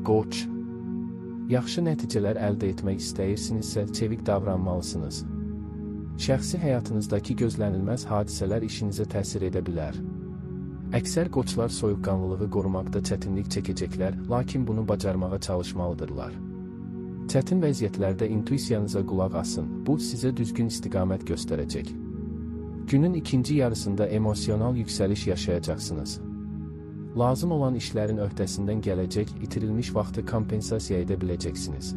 Qoç. Yaxşı nəticələr əldə etmək istəyirsinizsə, çevik davranmalısınız. Şəxsi həyatınızdakı gözlənilməz hadisələr işinizə təsir edə bilər. Əksər qoçlar soyuqqanlılığı qorumaqda çətinlik çəkəcəklər, lakin bunu bacarmağa çalışmalıdırlar. Çətin vəziyyətlərdə intuisiyanıza qulaq asın, bu sizə düzgün istiqamət göstərəcək. Günün ikinci yarısında emosional yüksəliş yaşayacaqsınız. Lazım olan işlərin öhdəsindən gələcək, itirilmiş vaxtı kompensasiya edə biləcəksiniz.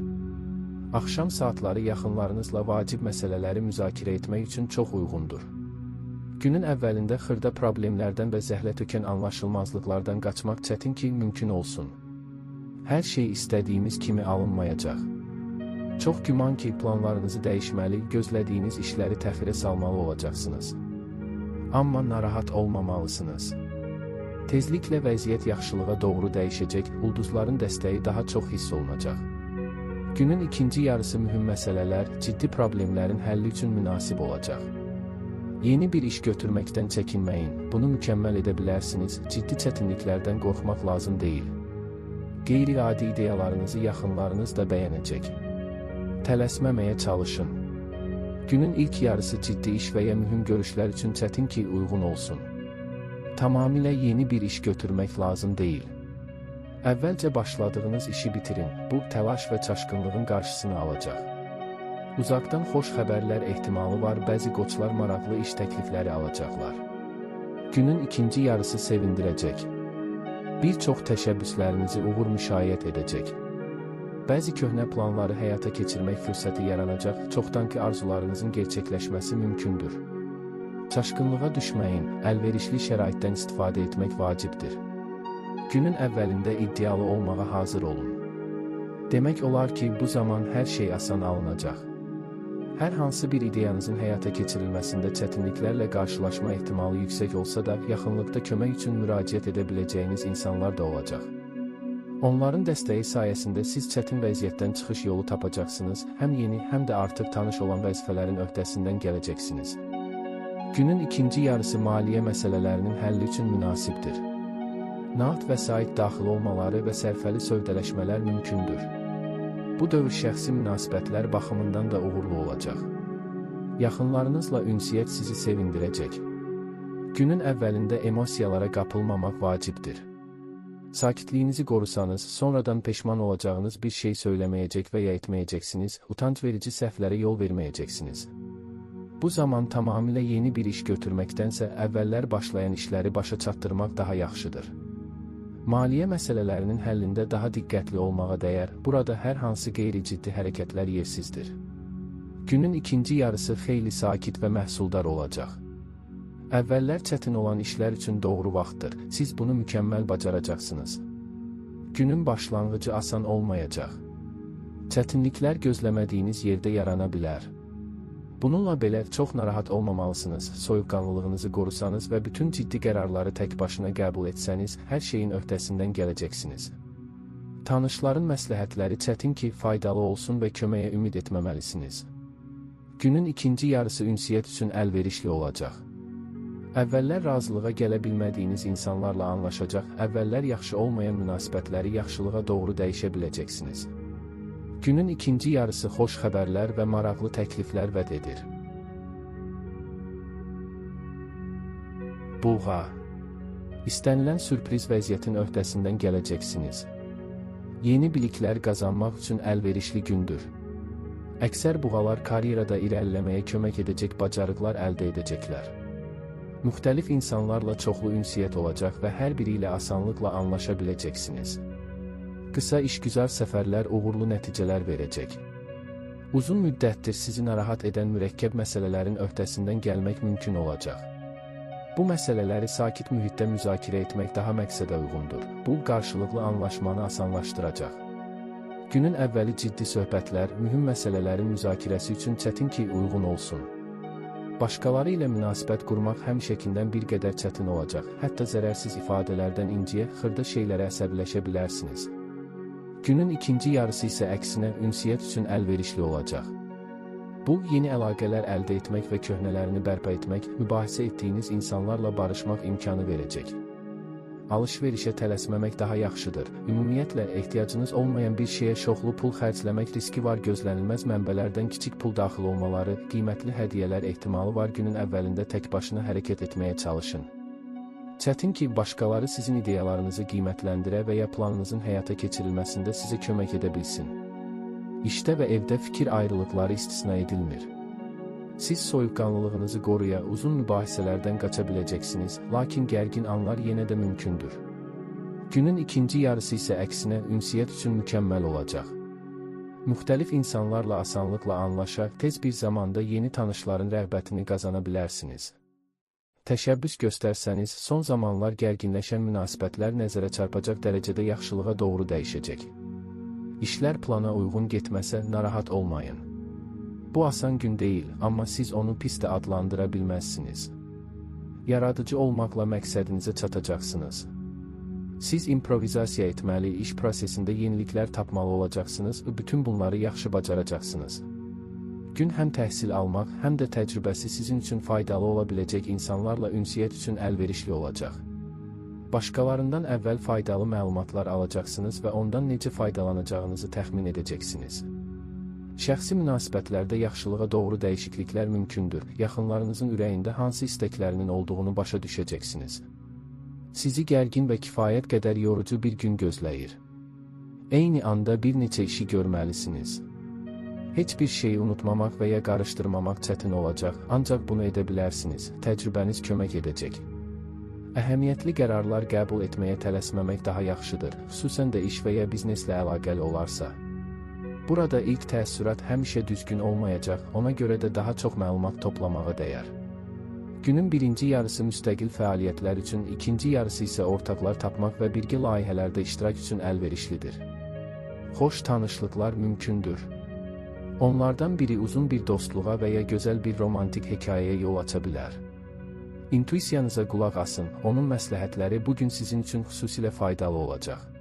Axşam saatları yaxınlarınızla vacib məsələləri müzakirə etmək üçün çox uyğundur. Günün əvvəlində xırda problemlərdən və zəhlətökən anlaşılmazlıqlardan qaçmaq çətin ki, mümkün olsun. Hər şey istədiyimiz kimi alınmayacaq. Çox güman ki, planlarınızı dəyişməli, gözlədiyiniz işləri təxirə salmalı olacaqsınız. Amma narahat olmamalısınız. Tezliklə vəziyyət yaxşılığa doğru dəyişəcək, ulduzların dəstəyi daha çox hiss olunacaq. Günün ikinci yarısı mühüm məsələlər, ciddi problemlərin həlli üçün münasib olacaq. Yeni bir iş götürməkdən çəkinməyin, bunu mükəmməl edə bilərsiniz, ciddi çətinliklərdən qorxmaq lazım deyil. Qeyri-adi ideyalarınızı yaxınlarınız da bəyənəcək. Tələsməməyə çalışın. Günün ilk yarısı ciddi iş və ya mühüm görüşlər üçün çətin ki, uyğun olsun. Tamamilə yeni bir iş götürmək lazım deyil. Əvvəlcə başladığınız işi bitirin, bu təlaş və çaşqınlığın qarşısını alacaq. Uzaqdan xoş xəbərlər ehtimalı var, bəzi qoçlar maraqlı iş təklifləri alacaqlar. Günün ikinci yarısı sevindirəcək. Bir çox təşəbbüslərinizi uğur müşayiət edəcək. Bəzi köhnə planları həyata keçirmək fürsəti yaranacaq, çoxdankı arzularınızın gerçəkləşməsi mümkündür. Çaşqınlığa düşməyin, əlverişli şəraitdən istifadə etmək vacibdir. Günün əvvəlində iddialı olmağa hazır olun. Demək olar ki, bu zaman hər şey asan alınacaq. Hər hansı bir ideyanızın həyata keçirilməsində çətinliklərlə qarşılaşma ehtimalı yüksək olsa da, yaxınlıqda kömək üçün müraciət edə biləcəyiniz insanlar da olacaq. Onların dəstəyi sayəsində siz çətin vəziyyətdən çıxış yolu tapacaqsınız, həm yeni, həm də artıq tanış olan vəzifələrin öhdəsindən gələcəksiniz. Günün ikinci yarısı maliyyə məsələlərinin həlli üçün münasibdir. Nağd vəsait daxil olmaları və sərfəli sövdələşmələr mümkündür. Bu dövr şəxsi münasibətlər baxımından da uğurlu olacaq. Yaxınlarınızla ünsiyyət sizi sevindirəcək. Günün əvvəlində emosiyalara qapılmamaq vacibdir. Sakitliyinizi qorusanız, sonradan peşman olacağınız bir şey söyləməyəcək və ya etməyəcəksiniz, utanc verici səhvlərə yol verməyəcəksiniz. Bu zaman tamamilə yeni bir iş götürməkdənsə, əvvəllər başlayan işləri başa çatdırmaq daha yaxşıdır. Maliyyə məsələlərinin həllində daha diqqətli olmağa dəyər, burada hər hansı qeyri-ciddi hərəkətlər yersizdir. Günün ikinci yarısı xeyli sakit və məhsuldar olacaq. Əvvəllər çətin olan işlər üçün doğru vaxtdır, siz bunu mükəmməl bacaracaqsınız. Günün başlanğıcı asan olmayacaq. Çətinliklər gözləmədiyiniz yerdə yarana bilər. Bununla belə çox narahat olmamalısınız, soyuqqanlılığınızı qorusanız və bütün ciddi qərarları tək başına qəbul etsəniz, hər şeyin öhdəsindən gələcəksiniz. Tanışların məsləhətləri çətin ki, faydalı olsun və köməyə ümid etməməlisiniz. Günün ikinci yarısı ünsiyyət üçün əlverişli olacaq. Əvvəllər razılığa gələ bilmədiyiniz insanlarla anlaşacaq, əvvəllər yaxşı olmayan münasibətləri yaxşılığa doğru dəyişə biləcəksiniz. Günün ikinci yarısı xoş xəbərlər və maraqlı təkliflər vəd edir. Buğa. İstənilən sürpriz vəziyyətin öhdəsindən gələcəksiniz. Yeni biliklər qazanmaq üçün əlverişli gündür. Əksər buğalar karyerada irəliləməyə kömək edəcək bacarıqlar əldə edəcəklər. Müxtəlif insanlarla çoxlu ünsiyyət olacaq və hər biri ilə asanlıqla anlaşa biləcəksiniz. Qısa işgüzar səfərlər uğurlu nəticələr verəcək. Uzun müddətdir sizi narahat edən mürəkkəb məsələlərin öhdəsindən gəlmək mümkün olacaq. Bu məsələləri sakit mühitdə müzakirə etmək daha məqsədə uyğundur. Bu, qarşılıqlı anlaşmanı asanlaşdıracaq. Günün əvvəli ciddi söhbətlər, mühüm məsələlərin müzakirəsi üçün çətin ki, uyğun olsun. Başqaları ilə münasibət qurmaq həmişəkindən bir qədər çətin olacaq, hətta zərərsiz ifadələrdən inciyə, xırda şeylərə əsəbiləşə bilərsiniz. Günün ikinci yarısı isə əksinə ünsiyyət üçün əlverişli olacaq. Bu, yeni əlaqələr əldə etmək və köhnələrini bərpa etmək, mübahisə etdiyiniz insanlarla barışmaq imkanı verəcək. Alış-verişə tələsməmək daha yaxşıdır. Ümumiyyətlə, ehtiyacınız olmayan bir şeyə çoxlu pul xərcləmək riski var. Gözlənilməz mənbələrdən kiçik pul daxil olmaları, qiymətli hədiyyələr ehtimalı var. Günün əvvəlində tək başına hərəkət etməyə çalışın. Çətin ki, başqaları sizin ideyalarınızı qiymətləndirə və ya planınızın həyata keçirilməsində sizə kömək edə bilsin. İşdə və evdə fikir ayrılıqları istisna edilmir. Siz soyuqqanlılığınızı qoruya, uzun mübahisələrdən qaça biləcəksiniz, lakin gərgin anlar yenə də mümkündür. Günün ikinci yarısı isə əksinə ünsiyyət üçün mükəmməl olacaq. Müxtəlif insanlarla asanlıqla anlaşa, tez bir zamanda yeni tanışların rəğbətini qazana bilərsiniz. Təşəbbüs göstərsəniz, son zamanlar gərginləşən münasibətlər nəzərə çarpacaq dərəcədə yaxşılığa doğru dəyişəcək. İşlər plana uyğun getməsə, narahat olmayın. Bu asan gün deyil, amma siz onu pis də adlandıra bilməzsiniz. Yaradıcı olmaqla məqsədinizə çatacaqsınız. Siz improvizasiya etməli, iş prosesində yeniliklər tapmalı olacaqsınız və bütün bunları yaxşı bacaracaqsınız. Gün həm təhsil almaq, həm də təcrübəsi sizin üçün faydalı ola biləcək insanlarla ünsiyyət üçün əlverişli olacaq. Başqalarından əvvəl faydalı məlumatlar alacaqsınız və ondan necə faydalanacağınızı təxmin edəcəksiniz. Şəxsi münasibətlərdə yaxşılığa doğru dəyişikliklər mümkündür. Yaxınlarınızın ürəyində hansı istəklərinin olduğunu başa düşəcəksiniz. Sizi gərgin və kifayət qədər yorucu bir gün gözləyir. Eyni anda bir neçə işi görməlisiniz. Heç bir şeyi unutmamaq və ya qarışdırmamaq çətin olacaq, ancaq bunu edə bilərsiniz. Təcrübəniz kömək edəcək. Əhəmiyyətli qərarlar qəbul etməyə tələsməmək daha yaxşıdır, xüsusən də iş və ya bizneslə əlaqəli olarsa. Burada ilk təəssürat həmişə düzgün olmayacaq, ona görə də daha çox məlumat toplamağa dəyər. Günün birinci yarısı müstəqil fəaliyyətlər üçün, ikinci yarısı isə ortaqlar tapmaq və birgə layihələrdə iştirak üçün əlverişlidir. Xoş tanışlıqlar mümkündür. Onlardan biri uzun bir dostluğa və ya gözəl bir romantik hekayəyə yol aça bilər. İntuisiyanıza qulaq asın, onun məsləhətləri bugün sizin üçün xüsusilə faydalı olacaq.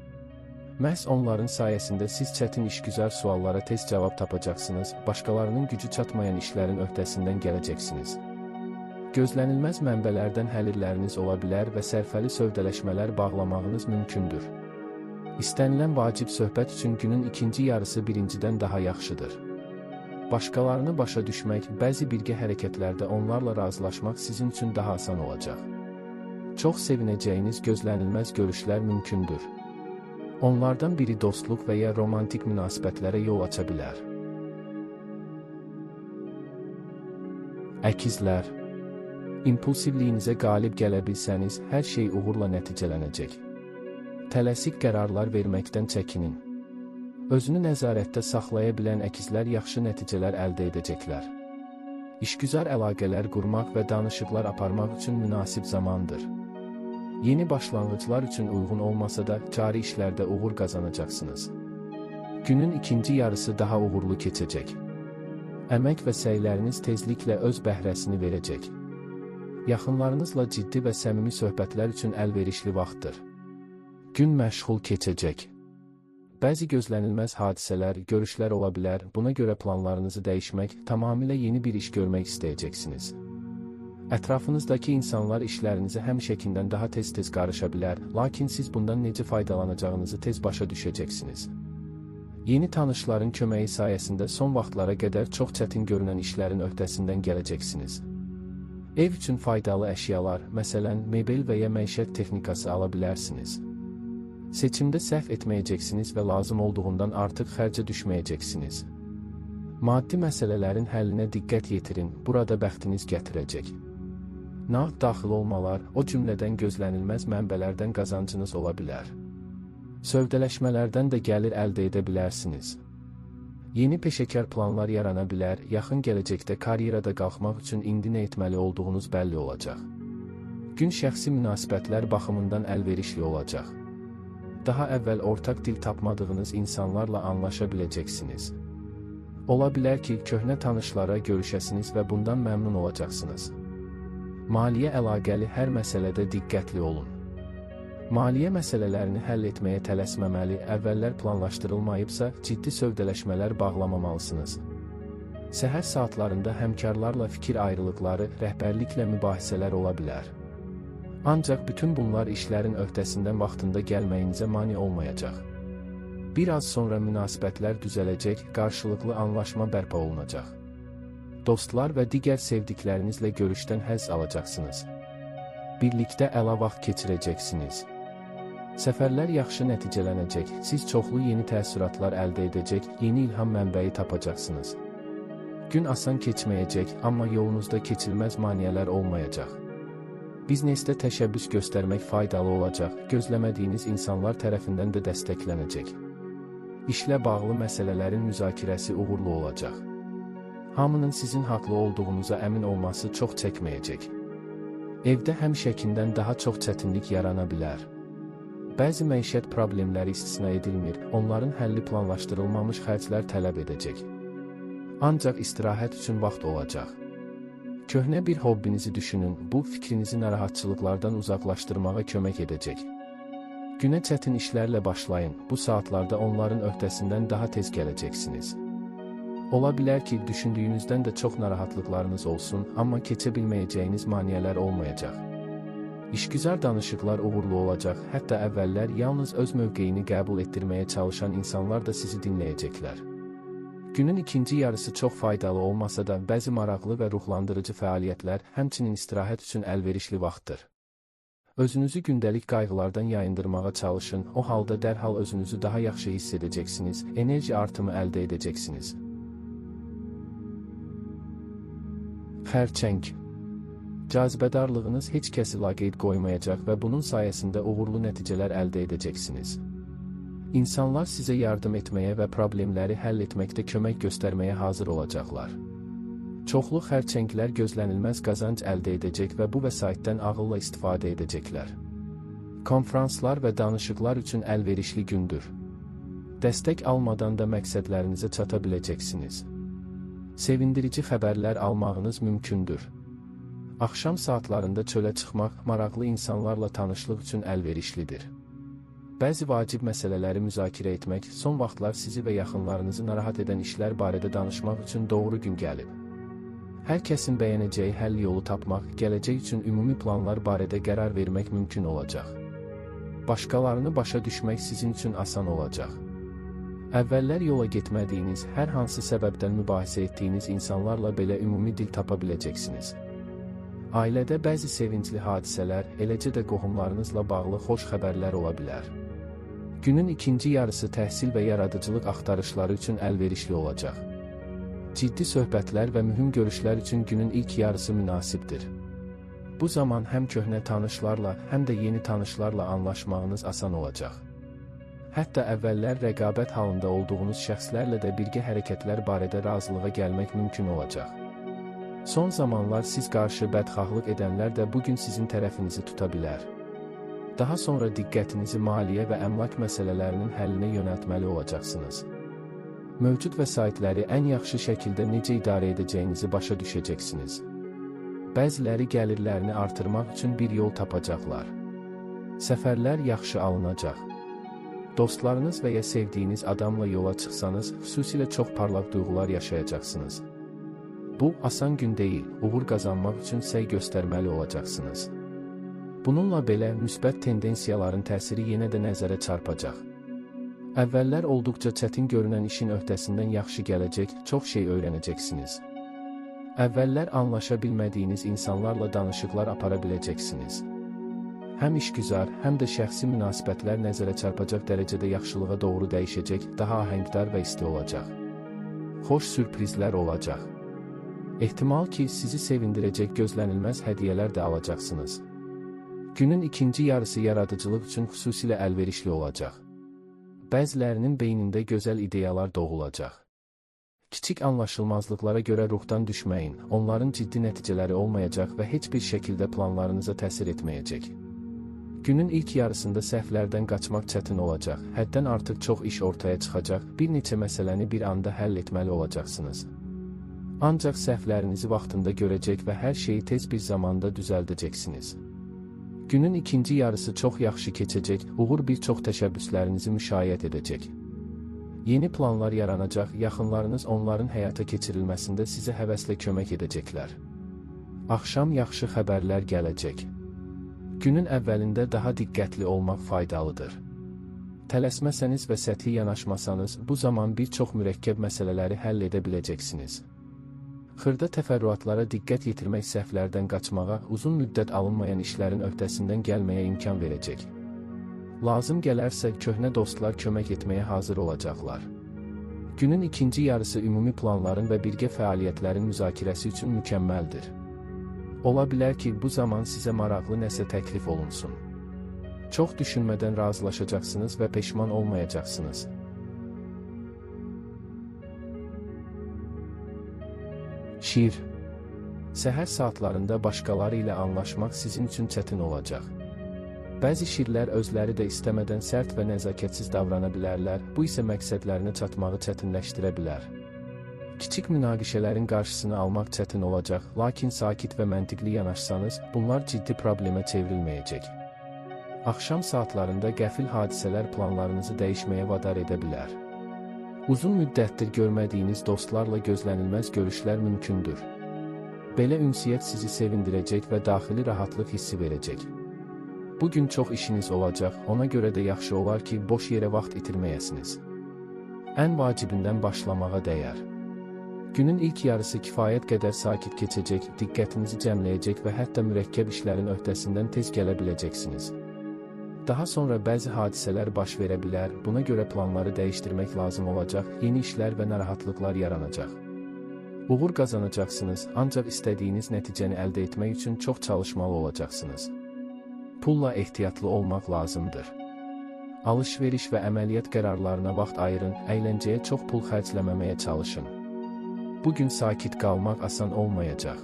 Məhz onların sayəsində siz çətin işgüzar suallara tez cavab tapacaqsınız, başqalarının gücü çatmayan işlərin öhdəsindən gələcəksiniz. Gözlənilməz mənbələrdən həlilləriniz ola bilər və sərfəli sövdələşmələr bağlamağınız mümkündür. İstənilən vacib söhbət üçün günün ikinci yarısı birincidən daha yaxşıdır. Başqalarını başa düşmək, bəzi birgə hərəkətlərdə onlarla razılaşmaq sizin üçün daha asan olacaq. Çox sevinəcəyiniz gözlənilməz görüşlər mümkündür. Onlardan biri dostluq və ya romantik münasibətlərə yol aça bilər. Əkizlər, impulsivliyinizə qalib gələ bilsəniz, hər şey uğurla nəticələnəcək. Tələsik qərarlar verməkdən çəkinin. Özünü nəzarətdə saxlaya bilən əkizlər yaxşı nəticələr əldə edəcəklər. İşgüzar əlaqələr qurmaq və danışıqlar aparmaq üçün münasib zamandır. Yeni başlanğıclar üçün uyğun olmasa da, cari işlərdə uğur qazanacaqsınız. Günün ikinci yarısı daha uğurlu keçəcək. Əmək və səyləriniz tezliklə öz bəhrəsini verəcək. Yaxınlarınızla ciddi və səmimi söhbətlər üçün əlverişli vaxtdır. Gün məşğul keçəcək. Bəzi gözlənilməz hadisələr, görüşlər ola bilər, buna görə planlarınızı dəyişmək, tamamilə yeni bir iş görmək istəyəcəksiniz. Ətrafınızdakı insanlar işlərinizə həmişəkindən daha tez-tez qarışa bilər, lakin siz bundan necə faydalanacağınızı tez başa düşəcəksiniz. Yeni tanışların köməyi sayəsində son vaxtlara qədər çox çətin görünən işlərin öhdəsindən gələcəksiniz. Ev üçün faydalı əşyalar, məsələn, mebel və ya məişət texnikası ala bilərsiniz. Seçimdə səhv etməyəcəksiniz və lazım olduğundan artıq xərcə düşməyəcəksiniz. Maddi məsələlərin həllinə diqqət yetirin, burada bəxtiniz gətirəcək. Nağd daxil olmalar, o cümlədən gözlənilməz mənbələrdən qazancınız ola bilər. Sövdələşmələrdən də gəlir əldə edə bilərsiniz. Yeni peşəkar planlar yarana bilər, yaxın gələcəkdə karyerada qalxmaq üçün indi nə etməli olduğunuz bəlli olacaq. Gün şəxsi münasibətlər baxımından əlverişli olacaq. Daha əvvəl ortaq dil tapmadığınız insanlarla anlaşa biləcəksiniz. Ola bilər ki, köhnə tanışlara görüşəsiniz və bundan məmnun olacaqsınız. Maliyyə əlaqəli hər məsələdə diqqətli olun. Maliyyə məsələlərini həll etməyə tələsməməli, əvvəllər planlaşdırılmayıbsa, ciddi sövdələşmələr bağlamamalısınız. Səhər saatlarında həmkarlarla fikir ayrılıqları, rəhbərliklə mübahisələr ola bilər. Ancaq bütün bunlar işlərin öhdəsindən vaxtında gəlməyinizə mane olmayacaq. Bir az sonra münasibətlər düzələcək, qarşılıqlı anlaşma bərpa olunacaq. Dostlar və digər sevdiklərinizlə görüşdən həzz alacaqsınız. Birlikdə əla vaxt keçirəcəksiniz. Səfərlər yaxşı nəticələnəcək, siz çoxlu yeni təəssüratlar əldə edəcək, yeni ilham mənbəyi tapacaqsınız. Gün asan keçməyəcək, amma yolunuzda keçilməz maneələr olmayacaq. Biznesdə təşəbbüs göstərmək faydalı olacaq, gözləmədiyiniz insanlar tərəfindən də dəstəklənəcək. İşlə bağlı məsələlərin müzakirəsi uğurlu olacaq. Hamının sizin haqlı olduğunuza əmin olması çox çəkməyəcək. Evdə həmişəkindən daha çox çətinlik yarana bilər. Bəzi məişət problemləri istisna edilmir, onların həlli planlaşdırılmamış xərclər tələb edəcək. Ancaq istirahət üçün vaxt olacaq. Köhnə bir hobbinizi düşünün, bu fikrinizi narahatçılıqlardan uzaqlaşdırmağa kömək edəcək. Günə çətin işlərlə başlayın, bu saatlarda onların öhdəsindən daha tez gələcəksiniz. Ola bilər ki, düşündüyünüzdən də çox narahatlıqlarınız olsun, amma keçə bilməyəcəyiniz maneələr olmayacaq. İşgüzar danışıqlar uğurlu olacaq, hətta əvvəllər yalnız öz mövqeyini qəbul etdirməyə çalışan insanlar da sizi dinləyəcəklər. Günün ikinci yarısı çox faydalı olmasa da, bəzi maraqlı və ruhlandırıcı fəaliyyətlər, həmçinin istirahət üçün əlverişli vaxtdır. Özünüzü gündəlik qayğılardan yayındırmağa çalışın, o halda dərhal özünüzü daha yaxşı hiss edəcəksiniz, enerji artımı əldə edəcəksiniz. Xərçəng. Cazibədarlığınız heç kəsi laqeyd qoymayacaq və bunun sayəsində uğurlu nəticələr əldə edəcəksiniz. İnsanlar sizə yardım etməyə və problemləri həll etməkdə kömək göstərməyə hazır olacaqlar. Çoxlu xərçənglər gözlənilməz qazanc əldə edəcək və bu vəsaitdən ağılla istifadə edəcəklər. Konfranslar və danışıqlar üçün əlverişli gündür. Dəstək almadan da məqsədlərinizə çata biləcəksiniz. Sevindirici xəbərlər almağınız mümkündür. Axşam saatlarında çölə çıxmaq maraqlı insanlarla tanışlıq üçün əlverişlidir. Bəzi vacib məsələləri müzakirə etmək, son vaxtlar sizi və yaxınlarınızı narahat edən işlər barədə danışmaq üçün doğru gün gəlib. Hər kəsin bəyənəcəyi həll yolu tapmaq, gələcək üçün ümumi planlar barədə qərar vermək mümkün olacaq. Başqalarını başa düşmək sizin üçün asan olacaq. Əvvəllər yola getmədiyiniz, hər hansı səbəbdən mübahisə etdiyiniz insanlarla belə ümumi dil tapa biləcəksiniz. Ailədə bəzi sevincli hadisələr, eləcə də qohumlarınızla bağlı xoş xəbərlər ola bilər. Günün ikinci yarısı təhsil və yaradıcılıq axtarışları üçün əlverişli olacaq. Ciddi söhbətlər və mühüm görüşlər üçün günün ilk yarısı münasibdir. Bu zaman həm köhnə tanışlarla, həm də yeni tanışlarla anlaşmağınız asan olacaq. Hətta əvvəllər rəqabət halında olduğunuz şəxslərlə də birgə hərəkətlər barədə razılığa gəlmək mümkün olacaq. Son zamanlar siz qarşı bədxahlıq edənlər də bugün sizin tərəfinizi tuta bilər. Daha sonra diqqətinizi maliyyə və əmlak məsələlərinin həllinə yönəltməli olacaqsınız. Mövcud vəsaitləri ən yaxşı şəkildə necə idarə edəcəyinizi başa düşəcəksiniz. Bəziləri gəlirlərini artırmaq üçün bir yol tapacaqlar. Səfərlər yaxşı alınacaq. Dostlarınız və ya sevdiyiniz adamla yola çıxsanız, xüsusilə çox parlaq duyğular yaşayacaqsınız. Bu, asan gün deyil, uğur qazanmaq üçün səy göstərməli olacaqsınız. Bununla belə, müsbət tendensiyaların təsiri yenə də nəzərə çarpacaq. Əvvəllər olduqca çətin görünən işin öhdəsindən yaxşı gələcək, çox şey öyrənəcəksiniz. Əvvəllər anlaşa bilmədiyiniz insanlarla danışıqlar apara biləcəksiniz. Həm işgüzar, həm də şəxsi münasibətlər nəzərə çarpacaq dərəcədə yaxşılığa doğru dəyişəcək, daha ahəngdar və isti olacaq. Xoş sürprizlər olacaq. Ehtimal ki, sizi sevindirəcək gözlənilməz hədiyyələr də alacaqsınız. Günün ikinci yarısı yaradıcılıq üçün xüsusilə əlverişli olacaq. Bəzilərinin beynində gözəl ideyalar doğulacaq. Kiçik anlaşılmazlıqlara görə ruhdan düşməyin, onların ciddi nəticələri olmayacaq və heç bir şəkildə planlarınıza təsir etməyəcək. Günün ilk yarısında səhvlərdən qaçmaq çətin olacaq, həddən artıq çox iş ortaya çıxacaq, bir neçə məsələni bir anda həll etməli olacaqsınız. Ancaq səhvlərinizi vaxtında görəcək və hər şeyi tez bir zamanda düzəldəcəksiniz. Günün ikinci yarısı çox yaxşı keçəcək, uğur bir çox təşəbbüslərinizi müşayiət edəcək. Yeni planlar yaranacaq, yaxınlarınız onların həyata keçirilməsində sizə həvəslə kömək edəcəklər. Axşam yaxşı xəbərlər gələcək. Günün əvvəlində daha diqqətli olmaq faydalıdır. Tələsməsəniz və səthi yanaşmasanız, bu zaman bir çox mürəkkəb məsələləri həll edə biləcəksiniz. Xırda təfərrüatlara diqqət yetirmək səhvlərdən qaçmağa, uzun müddət alınmayan işlərin öhdəsindən gəlməyə imkan verəcək. Lazım gələrsə, köhnə dostlar kömək etməyə hazır olacaqlar. Günün ikinci yarısı ümumi planların və birgə fəaliyyətlərin müzakirəsi üçün mükəmməldir. Ola bilər ki, bu zaman sizə maraqlı nəsə təklif olunsun. Çox düşünmədən razılaşacaqsınız və peşman olmayacaqsınız. Şiir. Səhər saatlarında başqaları ilə anlaşmaq sizin üçün çətin olacaq. Bəzi şirlər özləri də istəmədən sərt və nəzakətsiz davrana bilərlər, bu isə məqsədlərinə çatmağı çətinləşdirə bilər. Kiçik münaqişələrin qarşısını almaq çətin olacaq, lakin sakit və məntiqli yanaşsanız, bunlar ciddi problemə çevrilməyəcək. Axşam saatlarında qəfil hadisələr planlarınızı dəyişməyə vadar edə bilər. Uzun müddətdir görmədiyiniz dostlarla gözlənilməz görüşlər mümkündür. Belə ünsiyyət sizi sevindirəcək və daxili rahatlıq hissi verəcək. Bugün çox işiniz olacaq, ona görə də yaxşı olar ki, boş yerə vaxt itirməyəsiniz. Ən vacibindən başlamağa dəyər. Günün ilk yarısı kifayət qədər sakit keçəcək, diqqətinizi cəmləyəcək və hətta mürəkkəb işlərin öhdəsindən tez gələ biləcəksiniz. Daha sonra bəzi hadisələr baş verə bilər, buna görə planları dəyişdirmək lazım olacaq, yeni işlər və narahatlıqlar yaranacaq. Uğur qazanacaqsınız, ancaq istədiyiniz nəticəni əldə etmək üçün çox çalışmalı olacaqsınız. Pulla ehtiyatlı olmaq lazımdır. Alış-veriş və əməliyyat qərarlarına vaxt ayırın, əyləncəyə çox pul xərcləməməyə çalışın. Bugün sakit qalmaq asan olmayacaq.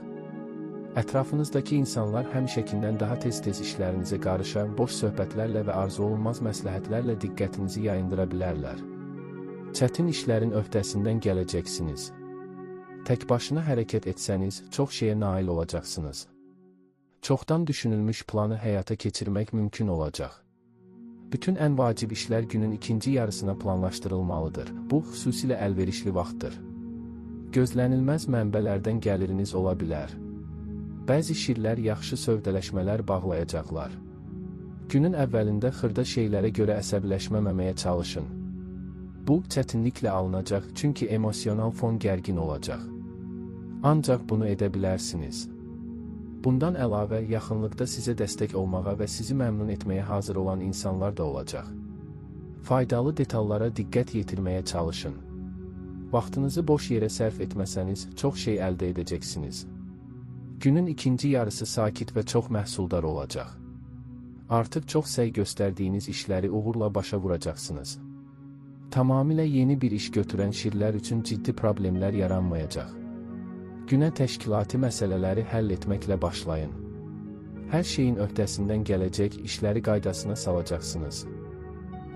Ətrafınızdakı insanlar həmişəkindən daha tez-tez işlərinizə qarışan, boş söhbətlərlə və arzu olunmaz məsləhətlərlə diqqətinizi yayındıra bilərlər. Çətin işlərin öhdəsindən gələcəksiniz. Tək başına hərəkət etsəniz, çox şeyə nail olacaqsınız. Çoxdan düşünülmüş planı həyata keçirmək mümkün olacaq. Bütün ən vacib işlər günün ikinci yarısına planlaşdırılmalıdır. Bu, xüsusilə əlverişli vaxtdır. Gözlənilməz mənbələrdən gəliriniz ola bilər. Bəzi şirlər yaxşı sövdələşmələr bağlayacaqlar. Günün əvvəlində xırda şeylərə görə əsəbləşməməməyə çalışın. Bu, çətinliklə alınacaq, çünki emosional fon gərgin olacaq. Ancaq bunu edə bilərsiniz. Bundan əlavə, yaxınlıqda sizə dəstək olmağa və sizi məmnun etməyə hazır olan insanlar da olacaq. Faydalı detallara diqqət yetirməyə çalışın. Vaxtınızı boş yerə sərf etməsəniz, çox şey əldə edəcəksiniz. Günün ikinci yarısı sakit və çox məhsuldar olacaq. Artıq çox səy göstərdiyiniz işləri uğurla başa vuracaqsınız. Tamamilə yeni bir iş götürən şirlər üçün ciddi problemlər yaranmayacaq. Günə təşkilati məsələləri həll etməklə başlayın. Hər şeyin öhdəsindən gələcək, işləri qaydasına salacaqsınız.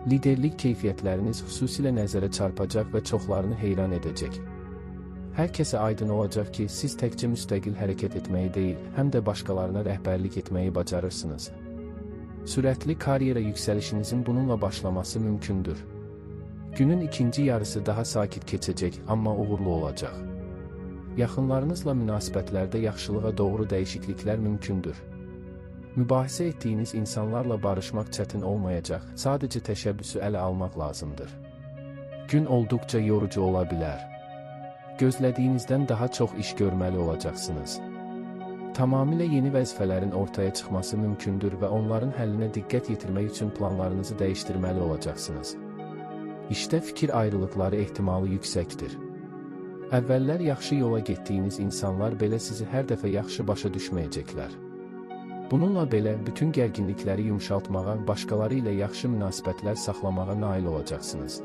Liderlik keyfiyyətləriniz xüsusilə nəzərə çarpacaq və çoxlarını heyran edəcək. Hər kəsə aydın olacaq ki, siz təkcə müstəqil hərəkət etməyi deyil, həm də başqalarına rəhbərlik etməyi bacarırsınız. Sürətli karyera yüksəlişinizin bununla başlaması mümkündür. Günün ikinci yarısı daha sakit keçəcək, amma uğurlu olacaq. Yaxınlarınızla münasibətlərdə yaxşılığa doğru dəyişikliklər mümkündür. Mübahisə etdiyiniz insanlarla barışmaq çətin olmayacaq, sadəcə təşəbbüsü ələ almaq lazımdır. Gün olduqca yorucu ola bilər. Gözlədiyinizdən daha çox iş görməli olacaqsınız. Tamamilə yeni vəzifələrin ortaya çıxması mümkündür və onların həllinə diqqət yetirmək üçün planlarınızı dəyişdirməli olacaqsınız. İşdə fikir ayrılıqları ehtimalı yüksəkdir. Əvvəllər yaxşı yola getdiyiniz insanlar belə sizi hər dəfə yaxşı başa düşməyəcəklər. Bununla belə, bütün gərginlikləri yumşaltmağa, başqaları ilə yaxşı münasibətlər saxlamağa nail olacaqsınız.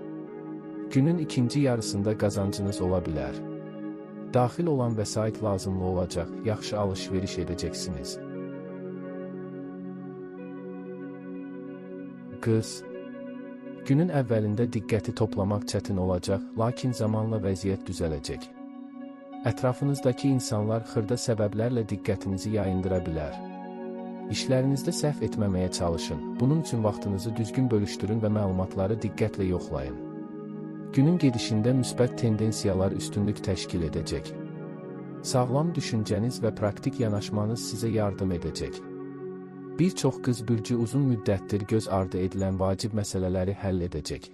Günün ikinci yarısında qazancınız ola bilər. Daxil olan vəsait lazımlı olacaq, yaxşı alış-veriş edəcəksiniz. Qız. Günün əvvəlində diqqəti toplamaq çətin olacaq, lakin zamanla vəziyyət düzələcək. Ətrafınızdakı insanlar xırda səbəblərlə diqqətinizi yayındıra bilər. İşlərinizdə səhv etməməyə çalışın, bunun üçün vaxtınızı düzgün bölüşdürün və məlumatları diqqətlə yoxlayın. Günün gedişində müsbət tendensiyalar üstünlük təşkil edəcək. Sağlam düşüncəniz və praktik yanaşmanız sizə yardım edəcək. Bir çox qız bürcü uzun müddətdir göz ardı edilən vacib məsələləri həll edəcək.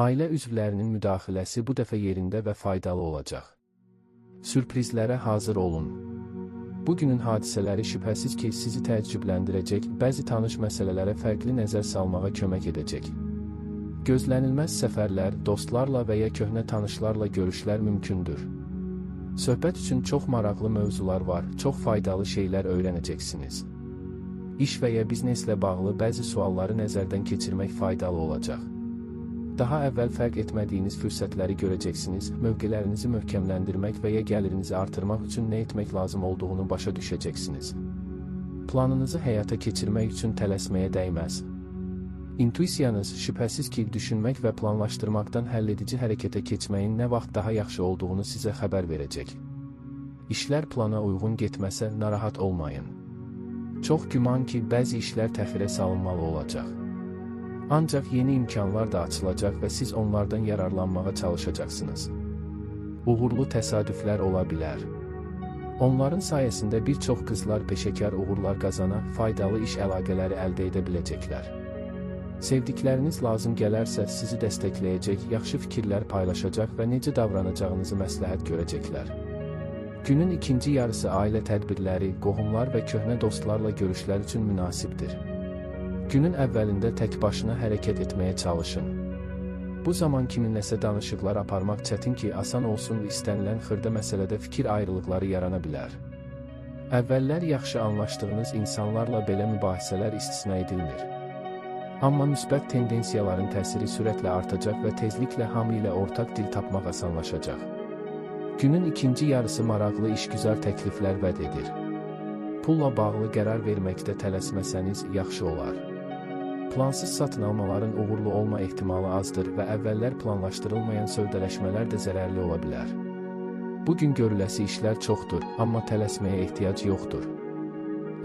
Ailə üzvlərinin müdaxiləsi bu dəfə yerində və faydalı olacaq. Sürprizlərə hazır olun. Bugünün hadisələri şübhəsiz ki, sizi təəccübləndirəcək, bəzi tanış məsələlərə fərqli nəzər salmağa kömək edəcək. Gözlənilməz səfərlər, dostlarla və ya köhnə tanışlarla görüşlər mümkündür. Söhbət üçün çox maraqlı mövzular var, çox faydalı şeylər öyrənəcəksiniz. İş və ya bizneslə bağlı bəzi sualları nəzərdən keçirmək faydalı olacaq. Daha əvvəl fərq etmədiyiniz fürsətləri görəcəksiniz, mövqelərinizi möhkəmləndirmək və ya gəlirinizi artırmaq üçün nə etmək lazım olduğunu başa düşəcəksiniz. Planınızı həyata keçirmək üçün tələsməyə dəyməz. İntuisiyanız şübhəsiz ki, düşünmək və planlaşdırmaqdan həlledici hərəkətə keçməyin nə vaxt daha yaxşı olduğunu sizə xəbər verəcək. İşlər plana uyğun getməsə narahat olmayın. Çox güman ki, bəzi işlər təxirə salınmalı olacaq. Ancaq yeni imkanlar da açılacaq və siz onlardan yararlanmağa çalışacaqsınız. Uğurlu təsadüflər ola bilər. Onların sayəsində bir çox qızlar peşəkar uğurlar qazana, faydalı iş əlaqələri əldə edə biləcəklər. Sevdikləriniz lazım gələrsə sizi dəstəkləyəcək, yaxşı fikirlər paylaşacaq və necə davranacağınızı məsləhət görəcəklər. Günün ikinci yarısı ailə tədbirləri, qohumlar və köhnə dostlarla görüşlər üçün münasibdir. Günün əvvəlində tək başına hərəkət etməyə çalışın. Bu zaman kiminləsə danışıqlar aparmaq çətin ki, asan olsun və istənilən xırda məsələdə fikir ayrılıqları yarana bilər. Əvvəllər yaxşı anlaşdığınız insanlarla belə mübahisələr istisna edilmir. Amma müsbət tendensiyaların təsiri sürətlə artacaq və tezliklə hamı ilə ortaq dil tapmaq asanlaşacaq. Günün ikinci yarısı maraqlı işgüzar təkliflər vəd edir. Pulla bağlı qərar verməkdə tələsməsəniz yaxşı olar. Plansız satın almaların uğurlu olma ehtimalı azdır və əvvəllər planlaşdırılmayan sövdələşmələr də zərərli ola bilər. Bugün görüləsi işlər çoxdur, amma tələsməyə ehtiyac yoxdur.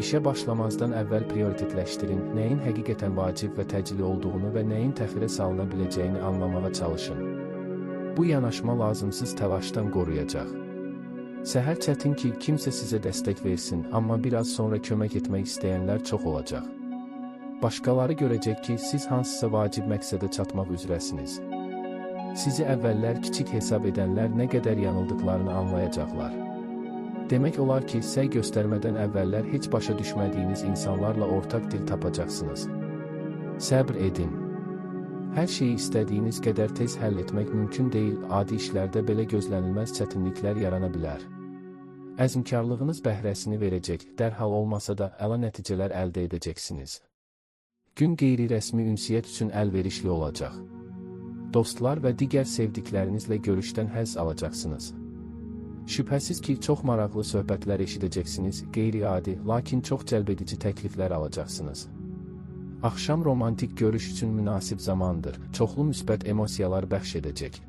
İşə başlamazdan əvvəl prioritetləşdirin, nəyin həqiqətən vacib və təcili olduğunu və nəyin təxirə salına biləcəyini anlamağa çalışın. Bu yanaşma lazımsız təlaşdan qoruyacaq. Səhər çətin ki, kimsə sizə dəstək versin, amma biraz sonra kömək etmək istəyənlər çox olacaq. Başqaları görəcək ki, siz hansısa vacib məqsədə çatmaq üzrəsiniz. Sizi əvvəllər kiçik hesab edənlər nə qədər yanıldıqlarını anlayacaqlar. Demək olar ki, səy göstərmədən əvvəllər heç başa düşmədiyiniz insanlarla ortaq dil tapacaqsınız. Səbr edin. Hər şeyi istədiyiniz qədər tez həll etmək mümkün deyil, adi işlərdə belə gözlənilməz çətinliklər yarana bilər. Əzmkarlığınız bəhrəsini verəcək, dərhal olmasa da əla nəticələr əldə edəcəksiniz. Gün qeyri-rəsmi ünsiyyət üçün əlverişli olacaq. Dostlar və digər sevdiklərinizlə görüşdən həzz alacaqsınız. Şübhəsiz ki, çox maraqlı söhbətlər eşidəcəksiniz, qeyri-adi, lakin çox cəlbedici təkliflər alacaqsınız. Axşam romantik görüş üçün münasib zamandır, çoxlu müsbət emosiyalar bəxş edəcək.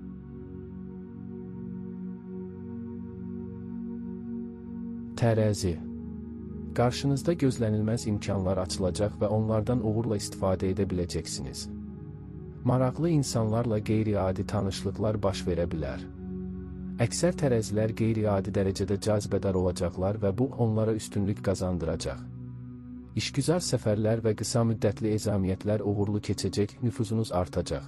Tərəzi. Qarşınızda gözlənilməz imkanlar açılacaq və onlardan uğurla istifadə edə biləcəksiniz. Maraqlı insanlarla qeyri-adi tanışlıqlar baş verə bilər. Əksər tərəzilər qeyri-adi dərəcədə cazibədar olacaqlar və bu onlara üstünlük qazandıracaq. İşgüzar səfərlər və qısa müddətli ezamiyyətlər uğurlu keçəcək, nüfuzunuz artacaq.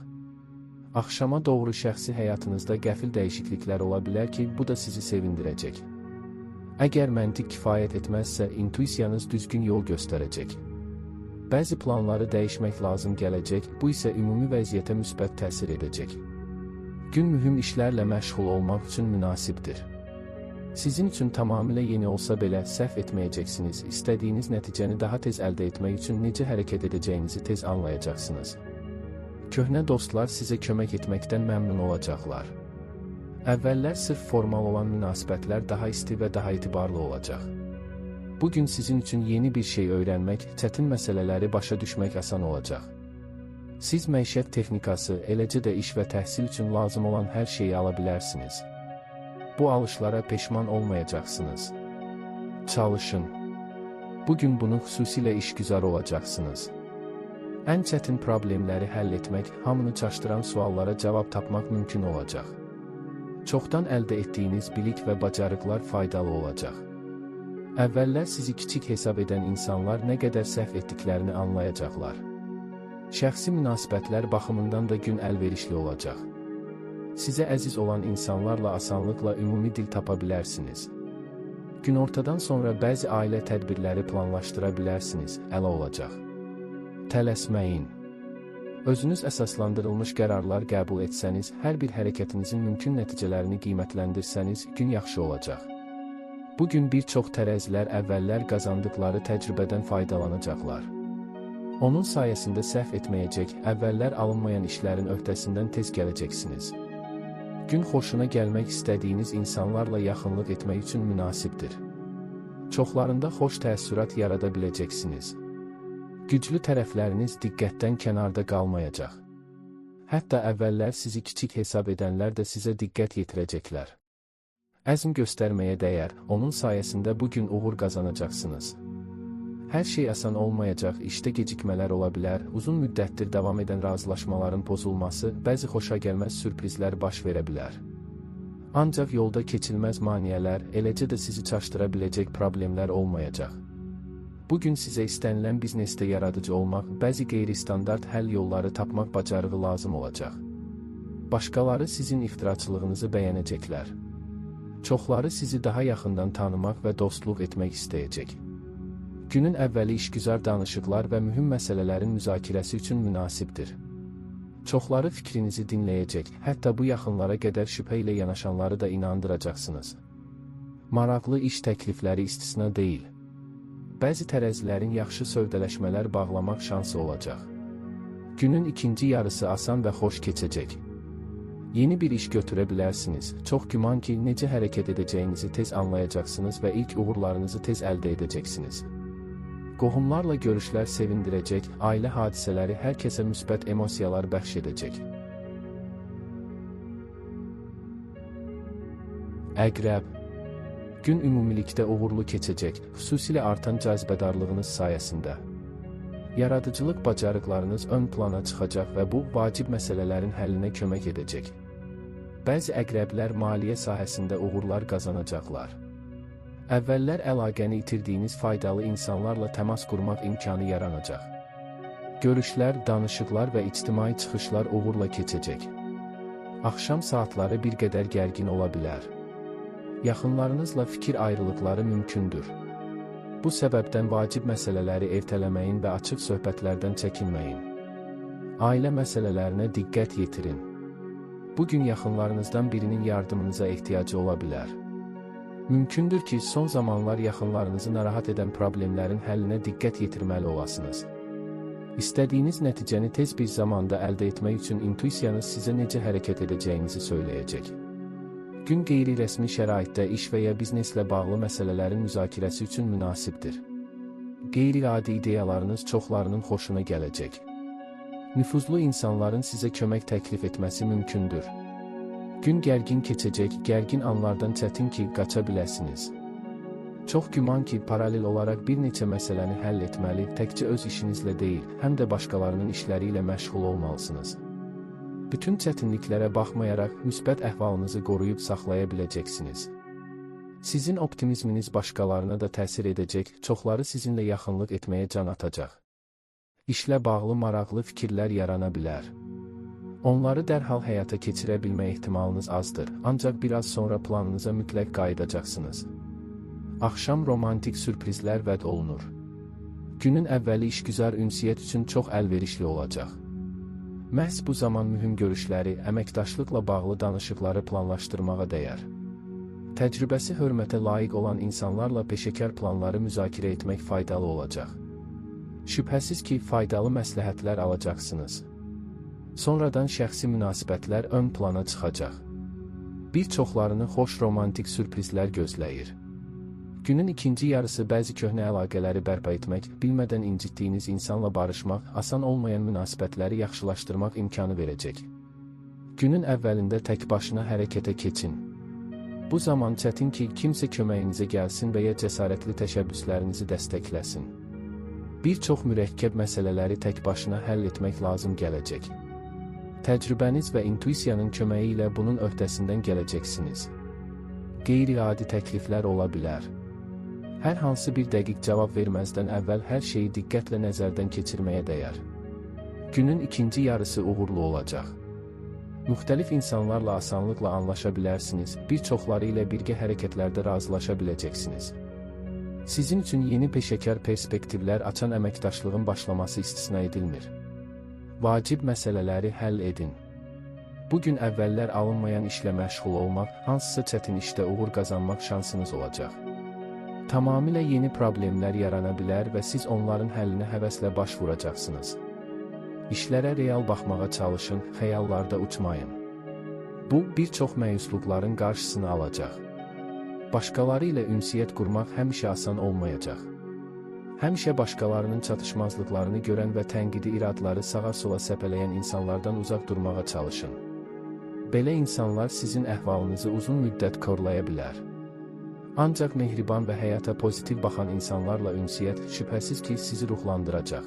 Axşama doğru şəxsi həyatınızda qəfil dəyişikliklər ola bilər ki, bu da sizi sevindirəcək. Əgər məntiq kifayət etməzsə, intuisiyanız düzgün yol göstərəcək. Bəzi planları dəyişmək lazım gələcək, bu isə ümumi vəziyyətə müsbət təsir edəcək. Gün mühüm işlərlə məşğul olmaq üçün münasibdir. Sizin üçün tamamilə yeni olsa belə səhv etməyəcəksiniz, istədiyiniz nəticəni daha tez əldə etmək üçün necə hərəkət edəcəyinizi tez anlayacaqsınız. Köhnə dostlar sizə kömək etməkdən məmnun olacaqlar. Əvvəllər sırf formal olan münasibətlər daha isti və daha etibarlı olacaq. Bugün sizin üçün yeni bir şey öyrənmək, çətin məsələləri başa düşmək asan olacaq. Siz məişət texnikası, eləcə də iş və təhsil üçün lazım olan hər şeyi ala bilərsiniz. Bu alışlara peşman olmayacaqsınız. Çalışın. Bugün bunu xüsusilə işgüzar olacaqsınız. Ən çətin problemləri həll etmək, hamını çaşdıran suallara cavab tapmaq mümkün olacaq. Çoxdan əldə etdiyiniz bilik və bacarıqlar faydalı olacaq. Əvvəllər sizi kiçik hesab edən insanlar nə qədər səhv etdiklərini anlayacaqlar. Şəxsi münasibətlər baxımından da gün əlverişli olacaq. Sizə əziz olan insanlarla asanlıqla ümumi dil tapa bilərsiniz. Günortadan sonra bəzi ailə tədbirləri planlaşdıra bilərsiniz, əla olacaq. Tələsməyin. Özünüz əsaslandırılmış qərarlar qəbul etsəniz, hər bir hərəkətinizin mümkün nəticələrini qiymətləndirsəniz, gün yaxşı olacaq. Bugün bir çox tərəzilər əvvəllər qazandıqları təcrübədən faydalanacaqlar. Onun sayəsində səhv etməyəcək, əvvəllər alınmayan işlərin öhdəsindən tez gələcəksiniz. Gün xoşuna gəlmək istədiyiniz insanlarla yaxınlıq etmək üçün münasibdir. Çoxlarında xoş təəssürat yarada biləcəksiniz. Güclü tərəfləriniz diqqətdən kənarda qalmayacaq. Hətta əvvəllər sizi kiçik hesab edənlər də sizə diqqət yetirəcəklər. Əzm göstərməyə dəyər, onun sayəsində bugün uğur qazanacaqsınız. Hər şey asan olmayacaq, işdə gecikmələr ola bilər, uzun müddətdir davam edən razılaşmaların pozulması, bəzi xoşagəlməz sürprizlər baş verə bilər. Ancaq yolda keçilməz maneələr, eləcə də sizi çaşdıra biləcək problemlər olmayacaq. Bugün sizə istənilən biznesdə yaradıcı olmaq, bəzi qeyri-standart həll yolları tapmaq bacarığı lazım olacaq. Başqaları sizin iftiraçılığınızı bəyənəcəklər. Çoxları sizi daha yaxından tanımaq və dostluq etmək istəyəcək. Günün əvvəli işgüzar danışıqlar və mühüm məsələlərin müzakirəsi üçün münasibdir. Çoxları fikrinizi dinləyəcək, hətta bu yaxınlara qədər şübhə ilə yanaşanları da inandıracaqsınız. Maraqlı iş təklifləri istisna deyil. Bəzi tərəzilərin yaxşı sövdələşmələr bağlamaq şansı olacaq. Günün ikinci yarısı asan və xoş keçəcək. Yeni bir iş götürə bilərsiniz. Çox güman ki, necə hərəkət edəcəyinizi tez anlayacaqsınız və ilk uğurlarınızı tez əldə edəcəksiniz. Qohumlarla görüşlər sevindirəcək, ailə hadisələri hər kəsə müsbət emosiyalar bəxş edəcək. Əqrəb. Gün ümumilikdə uğurlu keçəcək, xüsusilə artan cazibədarlığınız sayəsində. Yaradıcılıq bacarıqlarınız ön plana çıxacaq və bu, vacib məsələlərin həllinə kömək edəcək. Bəzi əqrəblər maliyyə sahəsində uğurlar qazanacaqlar. Əvvəllər əlaqəni itirdiyiniz faydalı insanlarla təmas qurmaq imkanı yaranacaq. Görüşlər, danışıqlar və ictimai çıxışlar uğurla keçəcək. Axşam saatları bir qədər gərgin ola bilər. Yaxınlarınızla fikir ayrılıqları mümkündür. Bu səbəbdən vacib məsələləri ertələməyin və açıq söhbətlərdən çəkinməyin. Ailə məsələlərinə diqqət yetirin. Bugün yaxınlarınızdan birinin yardımınıza ehtiyacı ola bilər. Mümkündür ki, son zamanlar yaxınlarınızı narahat edən problemlərin həllinə diqqət yetirməli olasınız. İstədiyiniz nəticəni tez bir zamanda əldə etmək üçün intuisiyanız sizə necə hərəkət edəcəyinizi söyləyəcək. Gün qeyri-rəsmi şəraitdə iş və ya bizneslə bağlı məsələlərin müzakirəsi üçün münasibdir. Qeyri-adi ideyalarınız çoxlarının xoşuna gələcək. Nüfuzlu insanların sizə kömək təklif etməsi mümkündür. Gün gərgin keçəcək, gərgin anlardan çətin ki, qaça biləsiniz. Çox güman ki, paralel olaraq bir neçə məsələni həll etməli, təkcə öz işinizlə deyil, həm də başqalarının işləri ilə məşğul olmalısınız. Bütün çətinliklərə baxmayaraq, müsbət əhvalınızı qoruyub saxlaya biləcəksiniz. Sizin optimizminiz başqalarına da təsir edəcək, çoxları sizinlə yaxınlıq etməyə can atacaq. İşlə bağlı maraqlı fikirlər yarana bilər. Onları dərhal həyata keçirə bilmə ehtimalınız azdır, ancaq biraz sonra planınıza mütləq qayıdacaqsınız. Axşam romantik sürprizlər vəd olunur. Günün əvvəli işgüzar ünsiyyət üçün çox əlverişli olacaq. Məhz bu zaman mühüm görüşləri, əməkdaşlıqla bağlı danışıqları planlaşdırmağa dəyər. Təcrübəsi hörmətə layiq olan insanlarla peşəkar planları müzakirə etmək faydalı olacaq. Şübhəsiz ki, faydalı məsləhətlər alacaqsınız. Sonradan şəxsi münasibətlər ön plana çıxacaq. Bir çoxlarını xoş romantik sürprizlər gözləyir. Günün ikinci yarısı bəzi köhnə əlaqələri bərpa etmək, bilmədən incitdiyiniz insanla barışmaq, asan olmayan münasibətləri yaxşılaşdırmaq imkanı verəcək. Günün əvvəlində tək başına hərəkətə keçin. Bu zaman çətin ki, kimsə köməyinizə gəlsin və ya cəsarətli təşəbbüslərinizi dəstəkləsin. Bir çox mürəkkəb məsələləri tək başına həll etmək lazım gələcək. Təcrübəniz və intuisiyanın köməyi ilə bunun öhdəsindən gələcəksiniz. Qeyri-adi təkliflər ola bilər. Hər hansı bir dəqiq cavab verməzdən əvvəl hər şeyi diqqətlə nəzərdən keçirməyə dəyər. Günün ikinci yarısı uğurlu olacaq. Müxtəlif insanlarla asanlıqla anlaşa bilərsiniz, bir çoxları ilə birgə hərəkətlərdə razılaşa biləcəksiniz. Sizin üçün yeni peşəkar perspektivlər açan əməkdaşlığın başlaması istisna edilmir. Vacib məsələləri həll edin. Bugün əvvəllər alınmayan işlə məşğul olmaq, hansısa çətin işdə uğur qazanmaq şansınız olacaq. Tamamilə yeni problemlər yarana bilər və siz onların həllinə həvəslə baş vuracaqsınız. İşlərə real baxmağa çalışın, xəyallarda uçmayın. Bu, bir çox məyusluqların qarşısını alacaq. Başqaları ilə ünsiyyət qurmaq həmişə asan olmayacaq. Həmişə başqalarının çatışmazlıqlarını görən və tənqidi iradları sağa-sola səpələyən insanlardan uzaq durmağa çalışın. Belə insanlar sizin əhvalınızı uzun müddət korlaya bilər. Ancaq mehriban və həyata pozitiv baxan insanlarla ünsiyyət şübhəsiz ki, sizi ruhlandıracaq.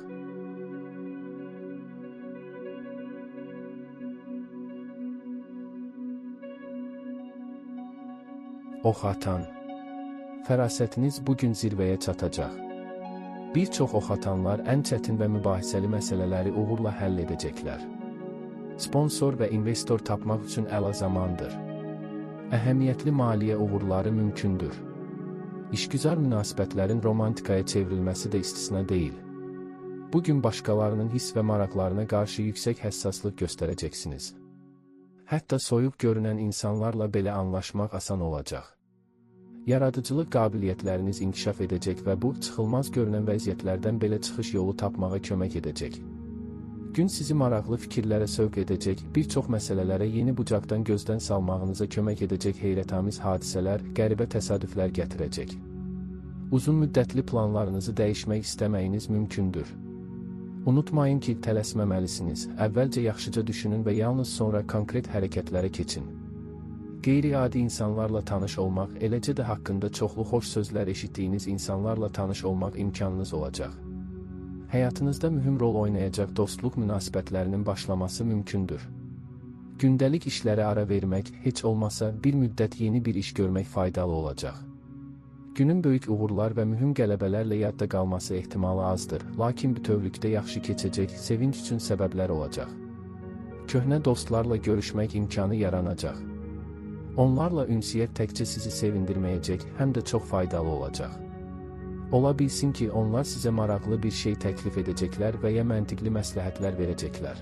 Ox atan. Fərasətiniz bugün zirvəyə çatacaq. Bir çox ox atanlar ən çətin və mübahisəli məsələləri uğurla həll edəcəklər. Sponsor və investor tapmaq üçün əla zamandır. Əhəmiyyətli maliyyə uğurları mümkündür. İşgüzar münasibətlərin romantikaya çevrilməsi də istisna deyil. Bugün başqalarının hiss və maraqlarına qarşı yüksək həssaslıq göstərəcəksiniz. Hətta soyuq görünən insanlarla belə anlaşmaq asan olacaq. Yaradıcılıq qabiliyyətləriniz inkişaf edəcək və bu, çıxılmaz görünən vəziyyətlərdən belə çıxış yolu tapmağa kömək edəcək. Gün sizi maraqlı fikirlərə sövq edəcək, bir çox məsələlərə yeni bucaqdan gözdən salmağınıza kömək edəcək heyrətamiz hadisələr, qəribə təsadüflər gətirəcək. Uzun müddətli planlarınızı dəyişmək istəməyiniz mümkündür. Unutmayın ki, tələsməməlisiniz, əvvəlcə yaxşıca düşünün və yalnız sonra konkret hərəkətlərə keçin. Qeyri-adi insanlarla tanış olmaq, eləcə də haqqında çoxlu xoş sözlər eşitdiyiniz insanlarla tanış olmaq imkanınız olacaq. Həyatınızda mühüm rol oynayacaq dostluq münasibətlərinin başlaması mümkündür. Gündəlik işlərə ara vermək, heç olmasa bir müddət yeni bir iş görmək faydalı olacaq. Günün böyük uğurlar və mühüm qələbələrlə yadda qalması ehtimalı azdır, lakin bütövlükdə yaxşı keçəcək, sevinç üçün səbəblər olacaq. Köhnə dostlarla görüşmək imkanı yaranacaq. Onlarla ünsiyyət təkcə sizi sevindirməyəcək, həm də çox faydalı olacaq. Ola bilsin ki, onlar sizə maraqlı bir şey təklif edəcəklər və ya məntiqli məsləhətlər verəcəklər.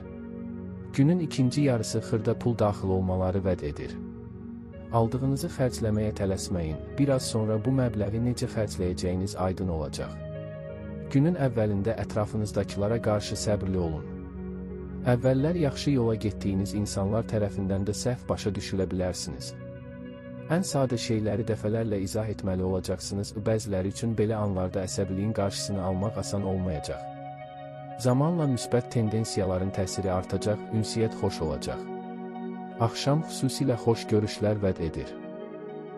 Günün ikinci yarısı xırda pul daxil olmaları vəd edir. Aldığınızı xərcləməyə tələsməyin, biraz sonra bu məbləği necə xərcləyəcəyiniz aydın olacaq. Günün əvvəlində ətrafınızdakılara qarşı səbrli olun. Əvvəllər yaxşı yola getdiyiniz insanlar tərəfindən də səhv başa düşülə bilərsiniz. Ən sadə şeyləri dəfələrlə izah etməli olacaqsınız, bəziləri üçün belə anlarda əsəbiliyin qarşısını almaq asan olmayacaq. Zamanla müsbət tendensiyaların təsiri artacaq, ünsiyyət xoş olacaq. Axşam xüsusilə xoş görüşlər vəd edir.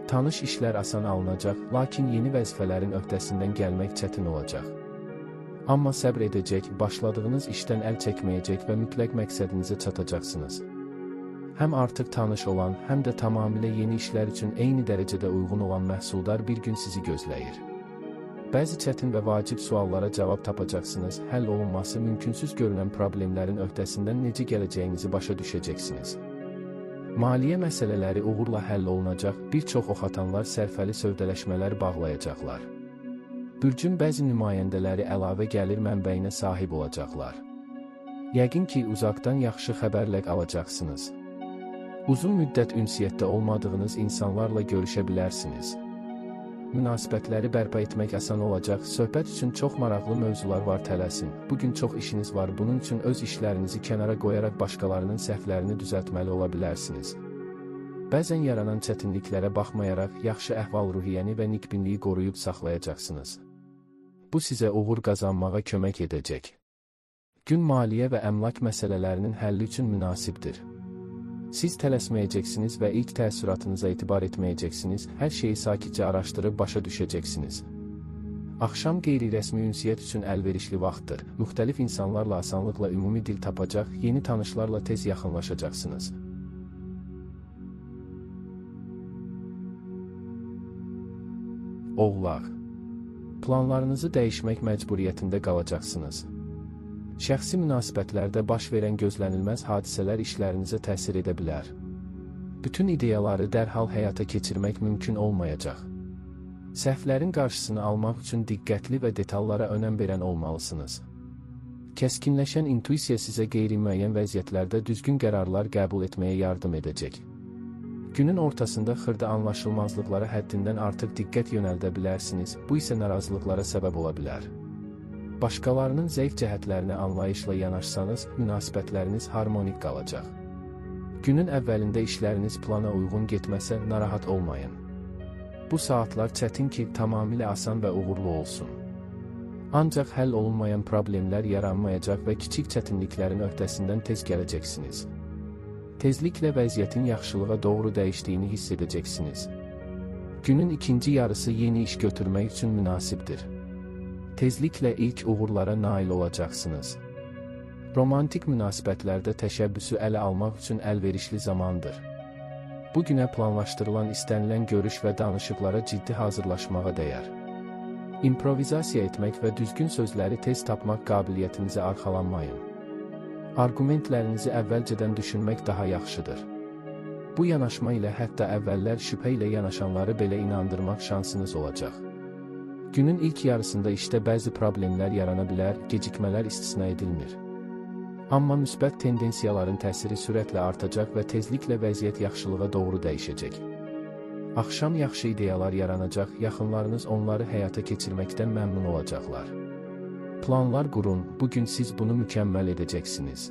Tanış işlər asan alınacaq, lakin yeni vəzifələrin öhdəsindən gəlmək çətin olacaq. Amma səbr edəcək, başladığınız işdən əl çəkməyəcək və mütləq məqsədinizə çatacaqsınız. Həm artıq tanış olan, həm də tamamilə yeni işlər üçün eyni dərəcədə uyğun olan məhsuldar bir gün sizi gözləyir. Bəzi çətin və vacib suallara cavab tapacaqsınız, həll olunması mümkünsüz görünən problemlərin öhdəsindən necə gələcəyinizi başa düşəcəksiniz. Maliyyə məsələləri uğurla həll olunacaq, bir çox oxatanlar sərfəli sövdələşmələr bağlayacaqlar. Bürcün bəzi nümayəndələri əlavə gəlir mənbəyinə sahib olacaqlar. Yəqin ki, uzaqdan yaxşı xəbərlər alacaqsınız. Uzun müddət ünsiyyətdə olmadığınız insanlarla görüşə bilərsiniz. Münasibətləri bərpa etmək asan olacaq, söhbət üçün çox maraqlı mövzular var, tələsin. Bugün çox işiniz var, bunun üçün öz işlərinizi kənara qoyaraq başqalarının səhvlərini düzəltməli ola bilərsiniz. Bəzən yaranan çətinliklərə baxmayaraq, yaxşı əhval-ruhiyyəni və nikbinliyi qoruyub saxlayacaqsınız. Bu sizə uğur qazanmağa kömək edəcək. Gün maliyyə və əmlak məsələlərinin həlli üçün münasibdir. Siz tələsməyəcəksiniz və ilk təəssüratınıza etibar etməyəcəksiniz, hər şeyi sakitcə araşdırıb başa düşəcəksiniz. Axşam qeyri-rəsmi ünsiyyət üçün əlverişli vaxtdır. Müxtəlif insanlarla asanlıqla ümumi dil tapacaq, yeni tanışlarla tez yaxınlaşacaqsınız. Oğlaq. Planlarınızı dəyişmək məcburiyyətində qalacaqsınız. Şəxsi münasibətlərdə baş verən gözlənilməz hadisələr işlərinizə təsir edə bilər. Bütün ideyaları dərhal həyata keçirmək mümkün olmayacaq. Səhvlərin qarşısını almaq üçün diqqətli və detallara önəm verən olmalısınız. Kəskinləşən intuisiya sizə qeyri-müəyyən vəziyyətlərdə düzgün qərarlar qəbul etməyə yardım edəcək. Günün ortasında xırda anlaşılmazlıqlara həddindən artıq diqqət yönəldə bilərsiniz, bu isə narazılıqlara səbəb ola bilər. Başqalarının zəif cəhətlərinə anlayışla yanaşsanız, münasibətləriniz harmonik qalacaq. Günün əvvəlində işləriniz plana uyğun getməsə, narahat olmayın. Bu saatlar çətin ki, tamamilə asan və uğurlu olsun. Ancaq həll olunmayan problemlər yaranmayacaq və kiçik çətinliklərin öhdəsindən tez gələcəksiniz. Tezliklə vəziyyətin yaxşılığa doğru dəyişdiyini hiss edəcəksiniz. Günün ikinci yarısı yeni iş götürmək üçün münasibdir. Tezliklə ilk uğurlara nail olacaqsınız. Romantik münasibətlərdə təşəbbüsü ələ almaq üçün əlverişli zamandır. Bu günə planlaşdırılan istənilən görüş və danışıqlara ciddi hazırlaşmağa dəyər. İmprovizasiya etmək və düzgün sözləri tez tapmaq qabiliyyətinizə arxalanmayın. Argumentlərinizi əvvəlcədən düşünmək daha yaxşıdır. Bu yanaşma ilə hətta əvvəllər şübhə ilə yanaşanları belə inandırmaq şansınız olacaq. Günün ilk yarısında işdə bəzi problemlər yarana bilər, gecikmələr istisna edilmir. Amma müsbət tendensiyaların təsiri sürətlə artacaq və tezliklə vəziyyət yaxşılığa doğru dəyişəcək. Axşam yaxşı ideyalar yaranacaq, yaxınlarınız onları həyata keçirməkdən məmnun olacaqlar. Planlar qurun, bugün siz bunu mükəmməl edəcəksiniz.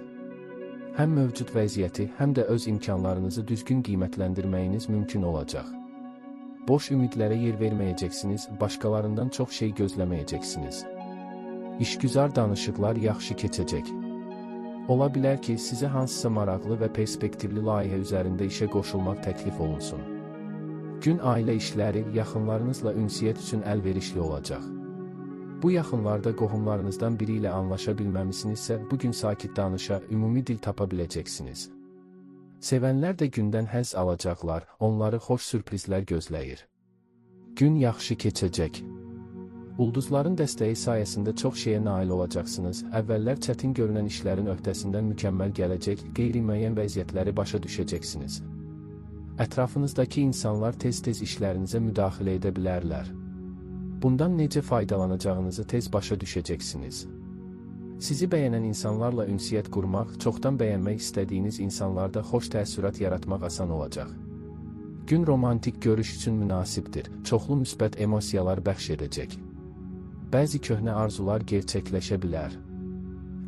Həm mövcud vəziyyəti, həm də öz imkanlarınızı düzgün qiymətləndirməyiniz mümkün olacaq. Boş ümidlərə yer verməyəcəksiniz, başqalarından çox şey gözləməyəcəksiniz. İşgüzar danışıqlar yaxşı keçəcək. Ola bilər ki, sizə hansısa maraqlı və perspektivli layihə üzərində işə qoşulmaq təklif olunsun. Gün ailə işləri, yaxınlarınızla ünsiyyət üçün əlverişli olacaq. Bu yaxınlarda qohumlarınızdan biri ilə anlaşa bilməmisinizsə, bugün sakit danışa, ümumi dil tapa biləcəksiniz. Sevənlər də gündən həzz alacaqlar, onları xoş sürprizlər gözləyir. Gün yaxşı keçəcək. Ulduzların dəstəyi sayəsində çox şeyə nail olacaqsınız, əvvəllər çətin görünən işlərin öhdəsindən mükəmməl gələcək, qeyri-müəyyən vəziyyətləri başa düşəcəksiniz. Ətrafınızdakı insanlar tez-tez işlərinizə müdaxilə edə bilərlər. Bundan necə faydalanacağınızı tez başa düşəcəksiniz. Sizi bəyənən insanlarla ünsiyyət qurmaq, çoxdan bəyənmək istədiyiniz insanlarda xoş təəssürat yaratmaq asan olacaq. Gün romantik görüş üçün münasibdir, çoxlu müsbət emosiyalar bəxş edəcək. Bəzi köhnə arzular gerçəkləşə bilər.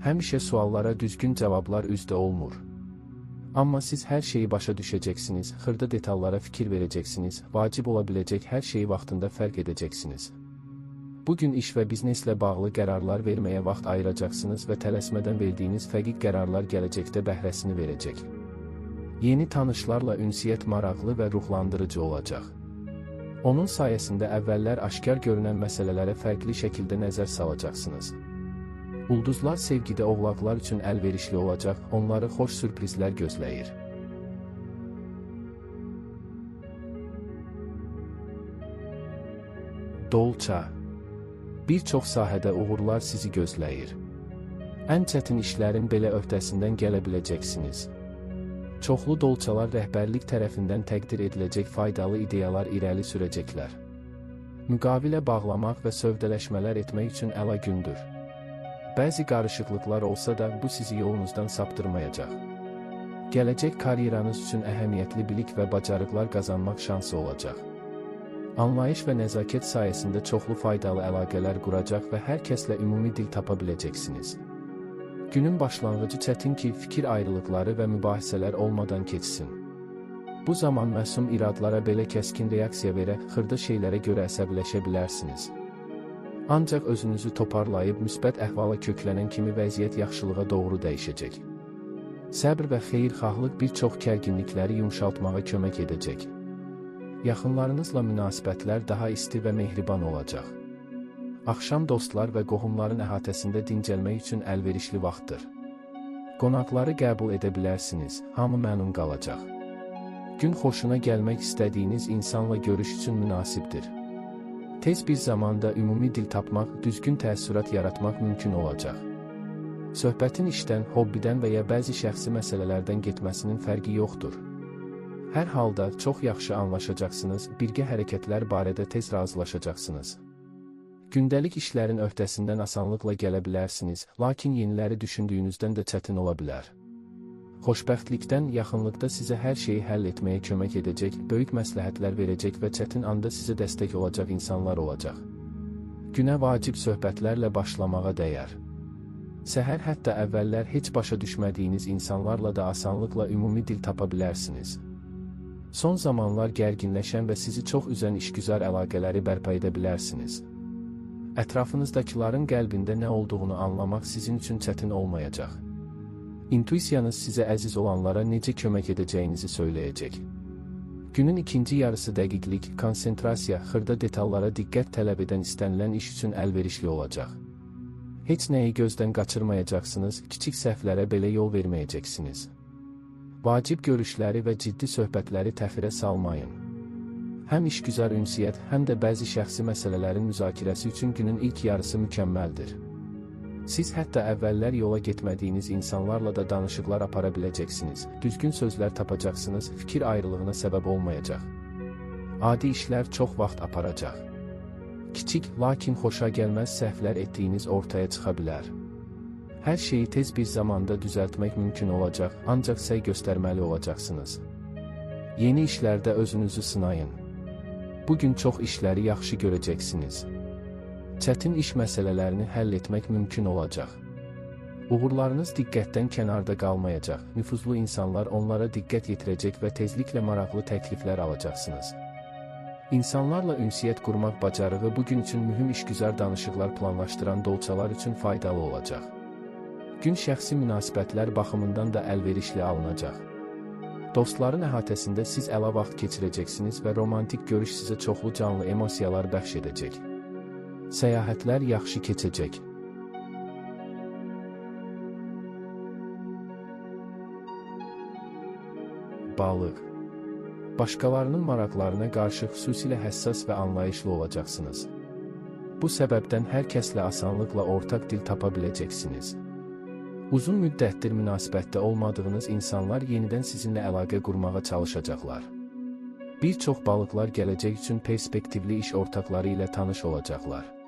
Həmişə suallara düzgün cavablar üzdə olmur. Amma siz hər şeyi başa düşəcəksiniz, xırda detallara fikir verəcəksiniz, vacib ola biləcək hər şeyi vaxtında fərq edəcəksiniz. Bugün iş və bizneslə bağlı qərarlar verməyə vaxt ayıracaqsınız və tələsmədən verdiyiniz fəqiq qərarlar gələcəkdə bəhrəsini verəcək. Yeni tanışlarla ünsiyyət maraqlı və ruhlandırıcı olacaq. Onun sayəsində əvvəllər aşkar görünən məsələlərə fərqli şəkildə nəzər salacaqsınız. Ulduzlar sevgidə oğlaqlar üçün əlverişli olacaq, onları xoş sürprizlər gözləyir. Dolça. Bir çox sahədə uğurlar sizi gözləyir. Ən çətin işlərin belə öhdəsindən gələ biləcəksiniz. Çoxlu dolçalar rəhbərlik tərəfindən təqdir ediləcək faydalı ideyalar irəli sürəcəklər. Müqavilə bağlamaq və sövdələşmələr etmək üçün əla gündür. Bəzi qarışıqlıqlar olsa da bu sizi yolunuzdan saptırmayacaq. Gələcək karyeranız üçün əhəmiyyətli bilik və bacarıqlar qazanmaq şansı olacaq. Anlayış və nəzakət sayəsində çoxlu faydalı əlaqələr quracaq və hər kəslə ümumi dil tapa biləcəksiniz. Günün başlanğıcı çətin ki, fikir ayrılıqları və mübahisələr olmadan keçsin. Bu zaman məsum iradlara belə kəskin reaksiya verə, xırda şeylərə görə əsəbləşə bilərsiniz. Ancaq özünüzü toparlayıb müsbət əhvala köklənən kimi vəziyyət yaxşılığa doğru dəyişəcək. Səbr və xeyirxahlıq bir çox gərginlikləri yumşaltmağa kömək edəcək. Yaxınlarınızla münasibətlər daha isti və mehriban olacaq. Axşam dostlar və qohumların əhatəsində dincəlmək üçün əlverişli vaxtdır. Qonaqları qəbul edə bilərsiniz, hamı məmnun qalacaq. Gün xoşuna gəlmək istədiyiniz insanla görüş üçün münasibdir. Tez bir zamanda ümumi dil tapmaq, düzgün təəssürat yaratmaq mümkün olacaq. Söhbətin işdən, hobbidən və ya bəzi şəxsi məsələlərdən getməsinin fərqi yoxdur. Hər halda çox yaxşı anlaşacaqsınız, birgə hərəkətlər barədə tez razılaşacaqsınız. Gündəlik işlərin öhdəsindən asanlıqla gələ bilərsiniz, lakin yeniləri düşündüyünüzdən də çətin ola bilər. Xoşbəxtlikdən, yaxınlıqda sizə hər şeyi həll etməyə kömək edəcək, böyük məsləhətlər verəcək və çətin anda sizə dəstək olacaq insanlar olacaq. Günə vacib söhbətlərlə başlamağa dəyər. Səhər hətta əvvəllər heç başa düşmədiyiniz insanlarla da asanlıqla ümumi dil tapa bilərsiniz. Son zamanlar gərginləşən və sizi çox üzən işgüzar əlaqələri bərpa edə bilərsiniz. Ətrafınızdakıların qəlbində nə olduğunu anlamaq sizin üçün çətin olmayacaq. İntuisiyanız sizə əziz olanlara necə kömək edəcəyinizi söyləyəcək. Günün ikinci yarısı dəqiqlik, konsentrasiya, xırda detallara diqqət tələb edən istənilən iş üçün əlverişli olacaq. Heç nəyi gözdən qaçırmayacaqsınız, kiçik səhvlərə belə yol verməyəcəksiniz. Vacib görüşləri və ciddi söhbətləri təxirə salmayın. Həm işgüzar ünsiyyət, həm də bəzi şəxsi məsələlərin müzakirəsi üçün günün ilk yarısı mükəmməldir. Siz hətta əvvəllər yola getmədiyiniz insanlarla da danışıqlar apara biləcəksiniz, düzgün sözlər tapacaqsınız, fikir ayrılığına səbəb olmayacaq. Adi işlər çox vaxt aparacaq. Kiçik, lakin xoşa gəlməz səhvlər etdiyiniz ortaya çıxa bilər. Hər şeyi tez bir zamanda düzəltmək mümkün olacaq, ancaq səy göstərməli olacaqsınız. Yeni işlərdə özünüzü sınayın. Bugün çox işləri yaxşı görəcəksiniz. Çətin iş məsələlərini həll etmək mümkün olacaq. Uğurlarınız diqqətdən kənarda qalmayacaq, nüfuzlu insanlar onlara diqqət yetirəcək və tezliklə maraqlı təkliflər alacaqsınız. İnsanlarla ünsiyyət qurmaq bacarığı bugün üçün mühüm işgüzar danışıqlar planlaşdıran dolçalar üçün faydalı olacaq. Gün şəxsi münasibətlər baxımından da əlverişli alınacaq. Dostların əhatəsində siz əla vaxt keçirəcəksiniz və romantik görüş sizə çoxlu canlı emosiyalar bəxş edəcək. Səyahətlər yaxşı keçəcək. Balıq. Başqalarının maraqlarına qarşı xüsusilə həssas və anlayışlı olacaqsınız. Bu səbəbdən hər kəslə asanlıqla ortaq dil tapa biləcəksiniz. Uzun müddətdir münasibətdə olmadığınız insanlar yenidən sizinlə əlaqə qurmağa çalışacaqlar. Bir çox balıqlar gələcək üçün perspektivli iş ortaqları ilə tanış olacaqlar.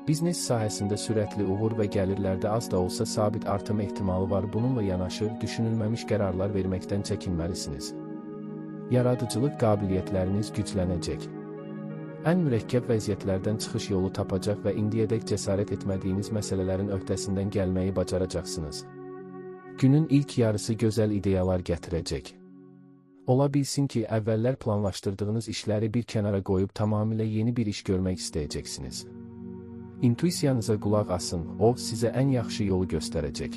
Biznes sahəsində sürətli uğur və gəlirlərdə az da olsa sabit artım ehtimalı var. Bununla yanaşı, düşünülməmiş qərarlar verməkdən çəkinməlisiniz. Yaradıcılıq qabiliyyətləriniz güclənəcək. Ən mürəkkəb vəziyyətlərdən çıxış yolu tapacaq və indiyədək cəsarət etmədiyiniz məsələlərin öhdəsindən gəlməyi bacaracaqsınız. Günün ilk yarısı gözəl ideyalar gətirəcək. Ola bilsin ki, əvvəllər planlaşdırdığınız işləri bir kənara qoyub tamamilə yeni bir iş görmək istəyəcəksiniz. İntuisiyanıza qulaq asın, o sizə ən yaxşı yolu göstərəcək.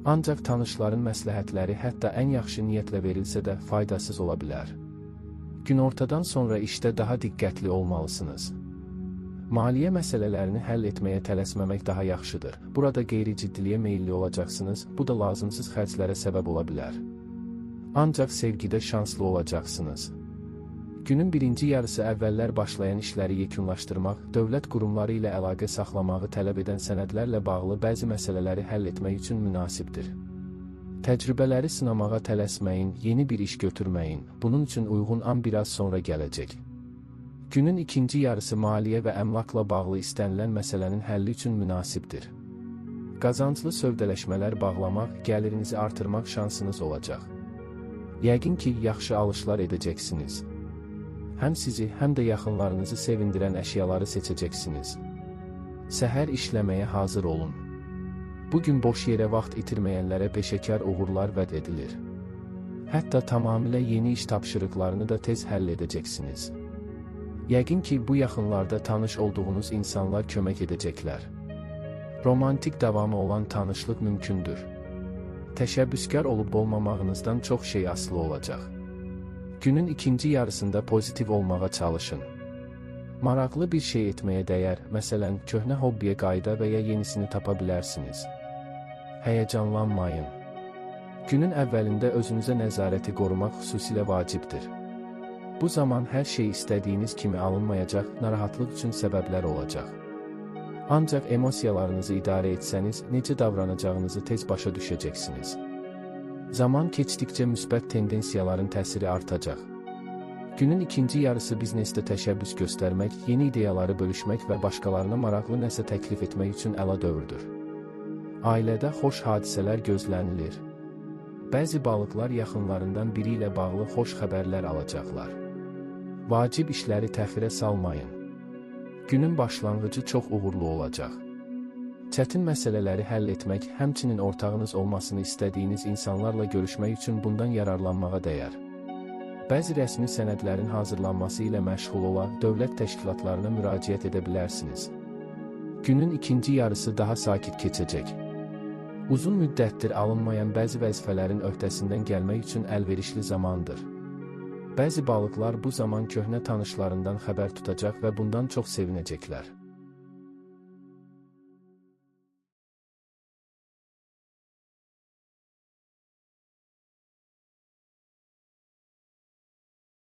Ancaq tanışların məsləhətləri hətta ən yaxşı niyyətlə verilsə də faydasız ola bilər. Günortadan sonra işdə daha diqqətli olmalısınız. Maliyyə məsələlərini həll etməyə tələsməmək daha yaxşıdır. Burada qeyri-ciddiliyə meyilli olacaqsınız, bu da lazımsız xərclərə səbəb ola bilər. Ancaq sevgidə şanslı olacaqsınız. Günün birinci yarısı əvvəllər başlayan işləri yekunlaşdırmaq, dövlət qurumları ilə əlaqə saxlamağı tələb edən sənədlərlə bağlı bəzi məsələləri həll etmək üçün münasibdir. Təcrübələri sınamağa tələsməyin, yeni bir iş götürməyin, bunun üçün uyğun an biraz sonra gələcək. Günün ikinci yarısı maliyyə və əmlakla bağlı istənilən məsələnin həlli üçün münasibdir. Qazanclı sövdələşmələr bağlamaq, gəlirinizi artırmaq şansınız olacaq. Yəqin ki, yaxşı alışlar edəcəksiniz. Həm sizi, həm də yaxınlarınızı sevindirən əşyaları seçəcəksiniz. Səhər işləməyə hazır olun. Bugün boş yerə vaxt itirməyənlərə peşəkar uğurlar vəd edilir. Hətta tamamilə yeni iş tapşırıqlarını da tez həll edəcəksiniz. Yəqin ki, bu yaxınlarda tanış olduğunuz insanlar kömək edəcəklər. Romantik davamı olan tanışlıq mümkündür. Təşəbbüskar olub olmamağınızdan çox şey asılı olacaq. Günün ikinci yarısında pozitiv olmağa çalışın. Maraqlı bir şey etməyə dəyər, məsələn, köhnə hobbiyə qayıda və ya yenisini tapa bilərsiniz. Həyəcanlanmayın. Günün əvvəlində özünüzə nəzarəti qorumaq xüsusilə vacibdir. Bu zaman hər şey istədiyiniz kimi alınmayacaq, narahatlıq üçün səbəblər olacaq. Ancaq emosiyalarınızı idarə etsəniz, necə davranacağınızı tez başa düşəcəksiniz. Zaman keçdikcə müsbət tendensiyaların təsiri artacaq. Günün ikinci yarısı biznesdə təşəbbüs göstərmək, yeni ideyaları bölüşmək və başqalarına maraqlı nəsə təklif etmək üçün əla dövrdür. Ailədə xoş hadisələr gözlənilir. Bəzi balıqlar yaxınlarından biri ilə bağlı xoş xəbərlər alacaqlar. Vacib işləri təxirə salmayın. Günün başlanğıcı çox uğurlu olacaq. Çətin məsələləri həll etmək, həmçinin ortağınız olmasını istədiyiniz insanlarla görüşmək üçün bundan yararlanmağa dəyər. Bəzi rəsmi sənədlərin hazırlanması ilə məşğul olan dövlət təşkilatlarına müraciət edə bilərsiniz. Günün ikinci yarısı daha sakit keçəcək. Uzun müddətdir alınmayan bəzi vəzifələrin öhdəsindən gəlmək üçün əlverişli zamandır. Bəzi balıqlar bu zaman köhnə tanışlarından xəbər tutacaq və bundan çox sevinəcəklər.